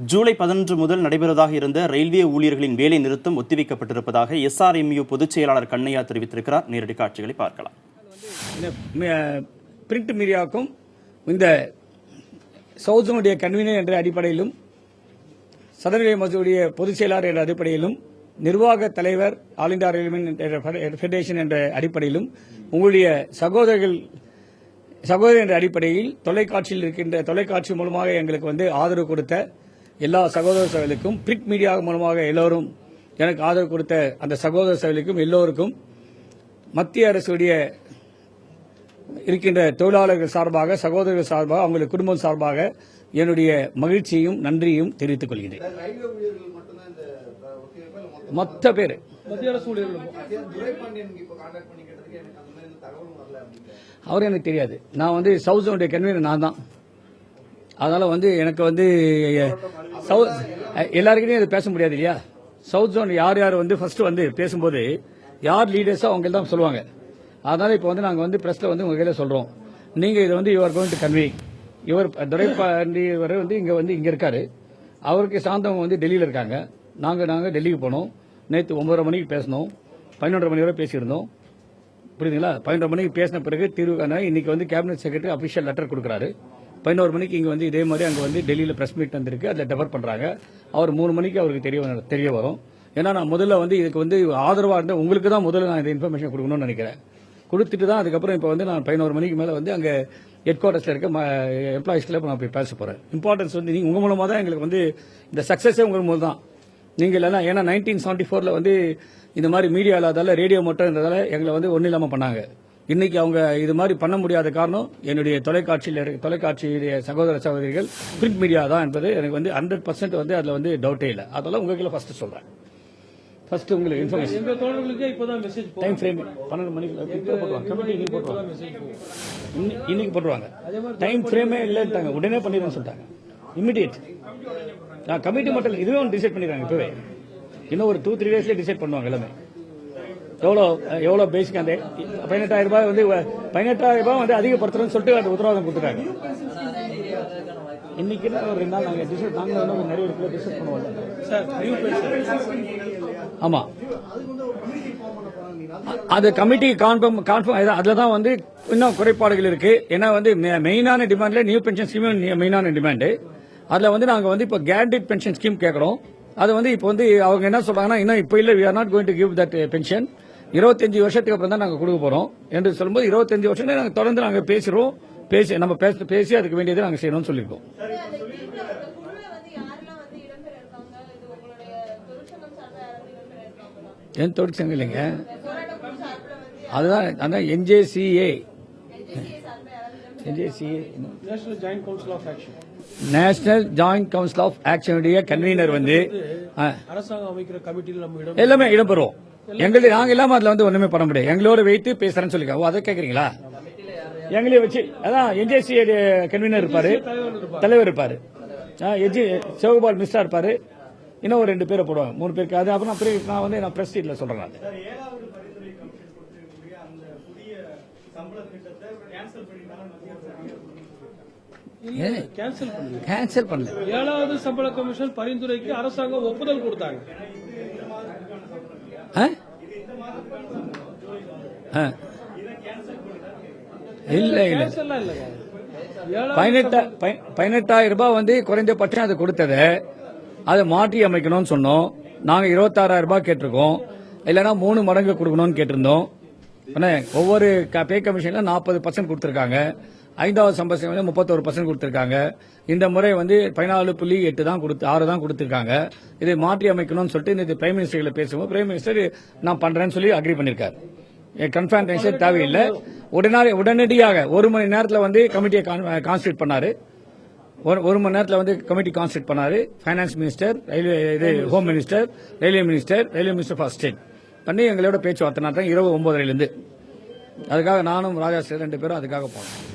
ஜூலை 11 முதல் நடைபெறுவதாக இருந்த ரயில்வே ஊழியர்களின் வேலை நிறுத்தம் ஒத்திவைக்கப்பட்டிருப்பதாக SRMU பொதுச் செயலாளர் கண்ணையா தெரிவித்திருக்கிறார். நேரடி காட்சிகளை பார்க்கலாம். பிரிண்ட் மீடியாவுக்கும் இந்த சவுஜனுடைய கன்வீனர் என்ற அடிப்படையிலும் சதர்வே மசூடைய பொதுச் செயலாளர் என்ற அடிப்படையிலும் நிர்வாக தலைவர் ஆல் இந்தியா ரயில்வே ஃபெடரேஷன் என்ற அடிப்படையிலும் உங்களுடைய சகோதரர் என்ற அடிப்படையில் தொலைக்காட்சியில் இருக்கின்ற தொலைக்காட்சி மூலமாக எங்களுக்கு ஆதரவு கொடுத்த எல்லா சகோதர சகோதரிகளுக்கும் பிரிண்ட் மீடியா மூலமாக எல்லோரும் எனக்கு ஆதரவு கொடுத்த அந்த சகோதர சகோதரிக்கும் எல்லோருக்கும் மத்திய அரசுடைய இருக்கின்ற தொழிலாளர்கள் சார்பாக சகோதரர்கள் சார்பாக அவங்களுடைய குடும்பம் சார்பாக என்னுடைய மகிழ்ச்சியும் நன்றியும் தெரிவித்துக் கொள்கிறேன். மொத்த பேர் அவர் எனக்கு தெரியாது. நான் சவுத் கன்வீனர் நான் தான். அதனால எனக்கு எல்லாருக்கிட்டையும் இது பேச முடியாது இல்லையா. சவுத் ஜோன் யார் யார் ஃபர்ஸ்ட் பேசும்போது யார் லீடர்ஸோ அவங்க தான் சொல்லுவாங்க. அதனால இப்போ நாங்க பிரஸ்ல உங்க கையில சொல்றோம். நீங்க இது you are going to convey. இவர் துரைபாண்டி இங்க இருக்காரு. அவருக்கு சார்ந்தவங்க டெல்லியில இருக்காங்க. நாங்க டெல்லிக்கு போனோம். நேற்று 9:30 மணிக்கு பேசணும். 11:30 மணி வரை பேசியிருந்தோம். புரியுதுங்களா. 11:30 மணிக்கு பேசின பிறகு தீர்வு இன்னைக்கு கேபினட் செக்ரட்டரி அபிஷியல் லெட்டர் கொடுக்குறாரு. 11 மணிக்கு இங்க இதே மாதிரி அங்க டெல்லியில பிரஸ் மீட் வந்திருக்கு. அதுல டெஃபர் பண்றாங்க. அவர் 3 மணிக்கு அவருக்கு தெரிய வரும். ஏன்னா நான் முதல்ல இதுக்கு ஆதரவா இருந்த உங்களுக்கு தான் முதல்ல நான் இந்த இன்ஃபர்மேஷன் கொடுக்கணும்னு நினைக்கிறேன். கொடுத்துட்டு தான் அதுக்கப்புறம் இப்போ நான் 11 மணிக்கு மேல அங்க ஹெட் குவார்டர்ஸ்ல இருக்க எம்ப்ளாயிஸ்ல நான் போய் பேச போறேன். இம்பார்ட்டன்ஸ் நீங்க உங்க மூலமா தான் எங்களுக்கு இந்த சக்சஸே உங்க மூலம் தான். நீங்க இல்லைன்னா ஏன்னா 1974ல இந்த மாதிரி மீடியா இல்லாதால ரேடியோ மட்டும் இருந்ததால எங்களை ஒன்னும் இல்லாம பண்ணாங்க. இன்னைக்கு அவங்க இது மாதிரி பண்ண முடியாத காரணம் என்னுடைய தொலைக்காட்சியுடைய சகோதர சகோதரிகள் பிரிண்ட் மீடியா தான் என்பது எனக்கு 100% அதுல டவுட்டே இல்லை. அதெல்லாம் உங்களுக்கு ஃபர்ஸ்ட் சொல்றேன். ஃபர்ஸ்ட் உங்களுக்கு இன்ஃபர்மேஷன் டைம் ஃப்ரேம் 12 மணிக்கு போட்டுருவாங்க. இன்னைக்கு போட்டுருவாங்க. டைம் ஃப்ரேமே இல்லைன்ட்டாங்க. உடனே பண்ணிடுறேன்னு சொல்லிட்டாங்க. இமிடியேட். கமிட்டி மட்டும் இதுவே டிசைட் பண்ணிடுறாங்க. இப்பவே இன்னும் ஒரு 2-3 டேஸ்ல டிசைட் பண்ணுவாங்க எல்லாமே. எவ்வளவு பேசிக் அந்த 18,000 ரூபாய் 18,000 ரூபாய் அதிகப்படுத்துறோம்னு சொல்லிட்டு அந்த உத்தரவாதம் கொடுத்துருக்காங்க. இன்னைக்கு ஒரு 2 நாள் நாங்க நிறைய இடத்துல டிசைட் பண்ணுவோம். ஆமா அது கமிட்டி கான்ஃபார்ம் அதுலதான் இன்னும் குறைபாடுகள் இருக்கு. ஏன்னா மெயினான டிமாண்ட்ல நியூ பென்ஷன் ஸ்கீம் மெயினான டிமாண்ட். அதுல நாங்க இப்ப கேரண்டட் பென்ஷன் ஸ்கீம் கேட்கறோம். அது இப்போ அவங்க என்ன சொல்றாங்கன்னா இன்னும் இப்ப இல்ல we are not going to give that pension 25 வருஷத்துக்கு அப்புறம் தான் நாங்க கொடுக்க போறோம் என்று சொல்லும்போது 25 வருஷம் நாங்க தொடர்ந்து நாங்க பேசுறோம். பேசி அதுக்கு வேண்டியதை நாங்க செய்யணும்னு சொல்லியிருக்கோம். என் தொழிற்சங்கம் இல்லைங்க. அதுதான் NJCA national joint council of ஆக்ஷனுடைய கன்வீனர் அரசாங்கம் அமைக்கிற கமிட்டியில் எல்லாமே இடம்பெறுவோம். எங்களுக்கு நாங்க இல்லாம அதுல ஒண்ணுமே பண்ண முடியாது. எங்களோட வைத்து பேசுறேன்னு சொல்லிருக்காங்க. அதை கேக்குறீங்களா? எங்களே வச்சு அதான் NJCA கன்வீனர் இருப்பாரு, தலைவர் இருப்பாரு, சிவகோபால் மிஸ்ரா இருப்பாரு, இன்னும் ஒரு 2 பேரை போடுவாங்க. 3 பேருக்கு. அது அப்புறம் நான் பிரஸ் சீட்ல சொல்றேன். கேன்சல் பண்ணல. 7வது சம்பள கமிஷன் பரிந்துரைக்கு அரசாங்கம் ஒப்புதல் கொடுத்தாங்க. இல்ல 18,000 ரூபாய் குறைந்தபட்சம் அது கொடுத்தது. அதை மாற்றி அமைக்கணும்னு சொன்னோம். நாங்க 26,000 ரூபாய் கேட்டிருக்கோம். இல்லைன்னா 3 மடங்கு கொடுக்கணும்னு கேட்டிருந்தோம். ஒவ்வொரு பே கமிஷன்ல 40% கொடுத்திருக்காங்க. 5வது சம்பள 31% கொடுத்திருக்காங்க. இந்த முறை 14.8 தான் 6 தான் கொடுத்திருக்காங்க. இதை மாற்றி அமைக்கணும்னு சொல்லிட்டு இந்த பிரைம் மினிஸ்டர் பேசுவோம். பிரைம் மினிஸ்டர் நான் பண்றேன்னு சொல்லி அக்ரி பண்ணிருக்காரு. கன்ஃபர்மேஷன் தேவையில்லை. உடனடியாக 1 மணி நேரத்தில் கமிட்டியை கான்ஸ்டியூட் பண்ணாரு. 1 மணி நேரத்தில் கமிட்டி கான்ஸ்டியூட் பண்ணாரு. Finance minister, home minister, railway minister for state பண்ணி எங்களோட பேச்சுவார்த்தை நடத்த இரவு 9:30 அதுக்காக நானும் ராஜா 2 பேரும் அதுக்காக போனோம்.